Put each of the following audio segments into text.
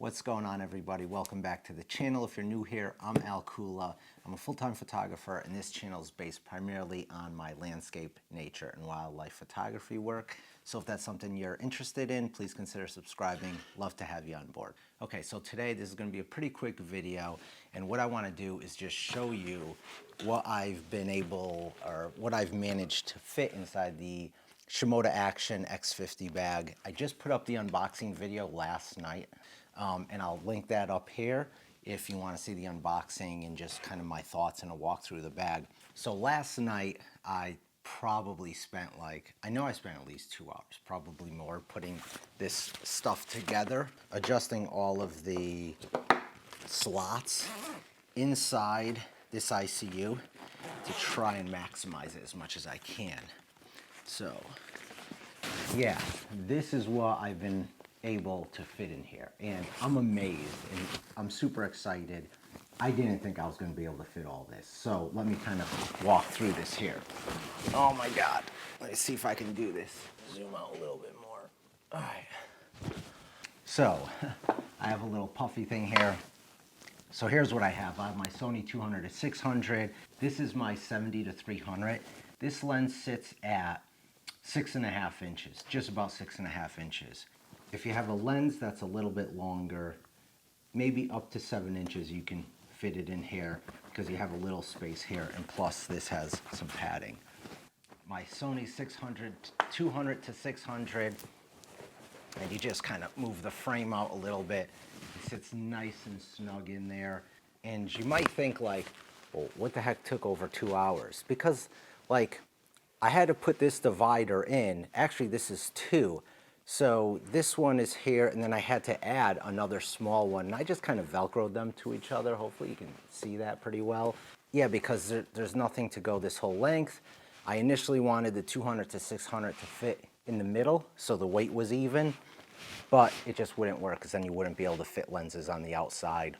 What's going on, everybody? Welcome back to the channel. If you're new here, I'm Al Kula. I'm a full-time photographer, and this channel is based primarily on my landscape, nature, and wildlife photography work. So if that's something you're interested in, please consider subscribing. Love to have you on board. Okay, so today this is going to be a pretty quick video, and what I want to do is just show you what I've been able, or what I've managed to fit inside the Shimoda Action X50 bag. I just put up the unboxing video last night. And I'll link that up here if you want to see the unboxing and just kind of my thoughts and a walk through the bag. So last night I probably spent I spent at least 2 hours, probably more, putting this stuff together, adjusting all of the slots inside this ICU to try and maximize it as much as I can. So yeah, this is what I've been able to fit in here, and I'm amazed and I'm super excited. I didn't think I was going to be able to fit all this, so let me kind of walk through this here. Oh my god, let's see if I can do this. Zoom out a little bit more. All right, so I have a little puffy thing here. So here's what I have. I have my Sony 200-600. This is my 70-300. This lens sits at 6.5 inches, just about 6.5 inches. If you have a lens that's a little bit longer, maybe up to 7 inches, you can fit it in here because you have a little space here, and plus this has some padding. My Sony 200-600, and you just kind of move the frame out a little bit. It sits nice and snug in there, and you might think like, well, what the heck took over 2 hours? Because like, I had to put this divider in. Actually, this is 2. So this one is here, and then I had to add another small one, and I just kind of Velcroed them to each other. Hopefully you can see that pretty well. Yeah, because there's nothing to go this whole length. I initially wanted the 200-600 to fit in the middle, so the weight was even, but it just wouldn't work because then you wouldn't be able to fit lenses on the outside.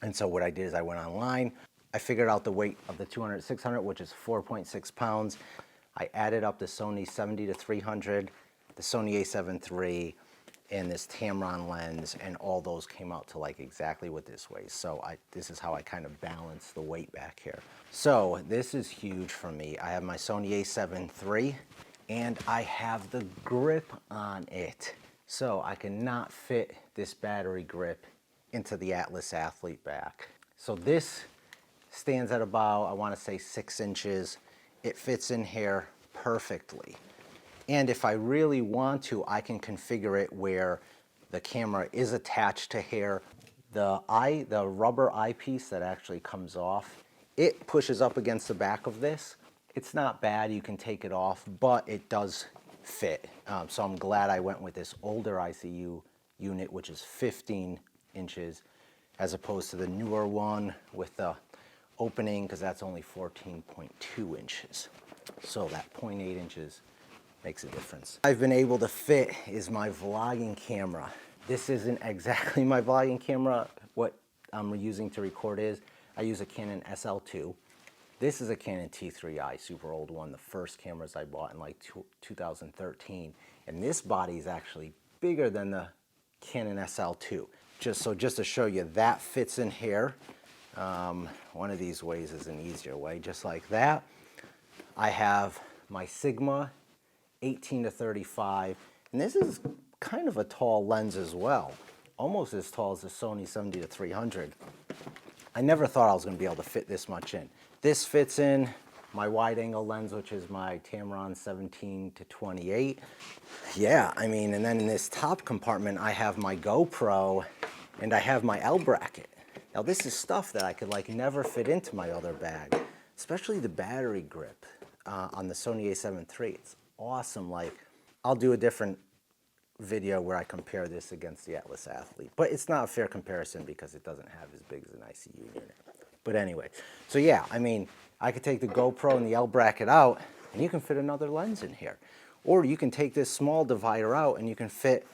And so what I did is I went online. I figured out the weight of the 200-600, which is 4.6 pounds. I added up the Sony 70-300, the Sony a7 III, and this Tamron lens, and all those came out to like exactly what this weighs. So this is how I kind of balance the weight back here. So this is huge for me. I have my Sony a7 III, and I have the grip on it. So I cannot fit this battery grip into the Atlas Athlete back. So this stands at about, I want to say 6 inches. It fits in here perfectly. And if I really want to, I can configure it where the camera is attached to here. The rubber eyepiece that actually comes off, it pushes up against the back of this. It's not bad, you can take it off, but it does fit. So I'm glad I went with this older ICU unit, which is 15 inches, as opposed to the newer one with the opening, because that's only 14.2 inches. So that 0.8 inches makes a difference. I've been able to fit is my vlogging camera. This isn't exactly my vlogging camera. What I'm using to record is, I use a Canon SL2. This is a Canon T3i, super old one, the first cameras I bought in like 2013. And this body is actually bigger than the Canon SL2. Just to show you, that fits in here. One of these ways is an easier way, just like that. I have my Sigma 18-35, and this is kind of a tall lens as well, almost as tall as the Sony 70-300. I never thought I was going to be able to fit this much in. This fits in my wide angle lens, which is my Tamron 17-28. Yeah, I mean, and then in this top compartment, I have my GoPro and I have my L bracket. Now this is stuff that I could like never fit into my other bag, especially the battery grip on the Sony a7 III. It's awesome. Like, I'll do a different video where I compare this against the Atlas Athlete, but it's not a fair comparison because it doesn't have as big as an ICU unit. But anyway, so yeah, I mean, I could take the GoPro and the L bracket out and you can fit another lens in here. Or you can take this small divider out and you can fit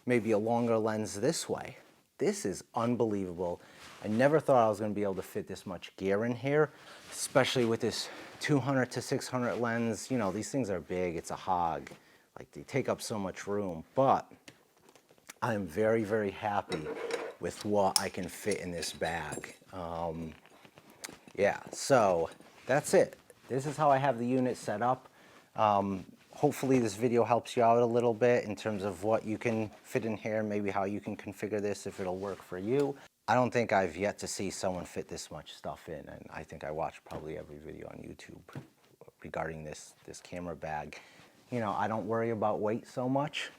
maybe a longer lens this way. This is unbelievable. I never thought I was going to be able to fit this much gear in here, especially with this 200-600 lens. You know, these things are big. It's a hog. Like, they take up so much room. But I'm very, very happy with what I can fit in this bag. Yeah, so that's it. This is how I have the unit set up. Hopefully this video helps you out a little bit in terms of what you can fit in here, maybe how you can configure this if it'll work for you. I don't think I've yet to see someone fit this much stuff in, and I think I watched probably every video on YouTube regarding this camera bag. You know, I don't worry about weight so much.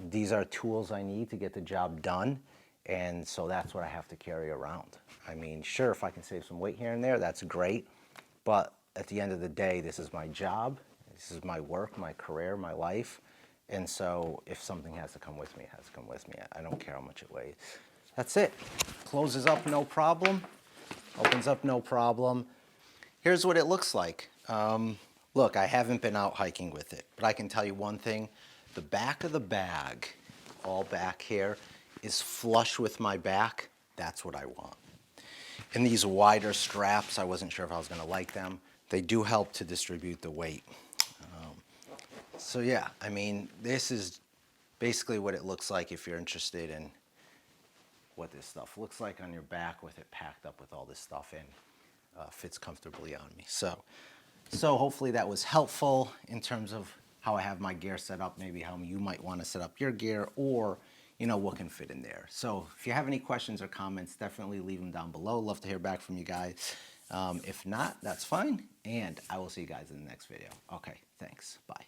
These are tools I need to get the job done, and so that's what I have to carry around. I mean, sure, if I can save some weight here and there, that's great, but at the end of the day, this is my job, this is my work, my career, my life, and so if something has to come with me, it has to come with me. I don't care how much it weighs. That's it. Closes up, no problem. Opens up, no problem. Here's what it looks like. Look, I haven't been out hiking with it, but I can tell you one thing. The back of the bag, all back here, is flush with my back. That's what I want. And these wider straps, I wasn't sure if I was gonna like them. They do help to distribute the weight. So yeah, I mean, this is basically what it looks like if you're interested in what this stuff looks like on your back with it packed up with all this stuff in. Fits comfortably on me. So hopefully that was helpful in terms of how I have my gear set up, maybe how you might want to set up your gear, or you know, what can fit in there. So if you have any questions or comments, definitely leave them down below. Love to hear back from you guys. If not, that's fine, and I will see you guys in the next video. Okay, thanks. Bye.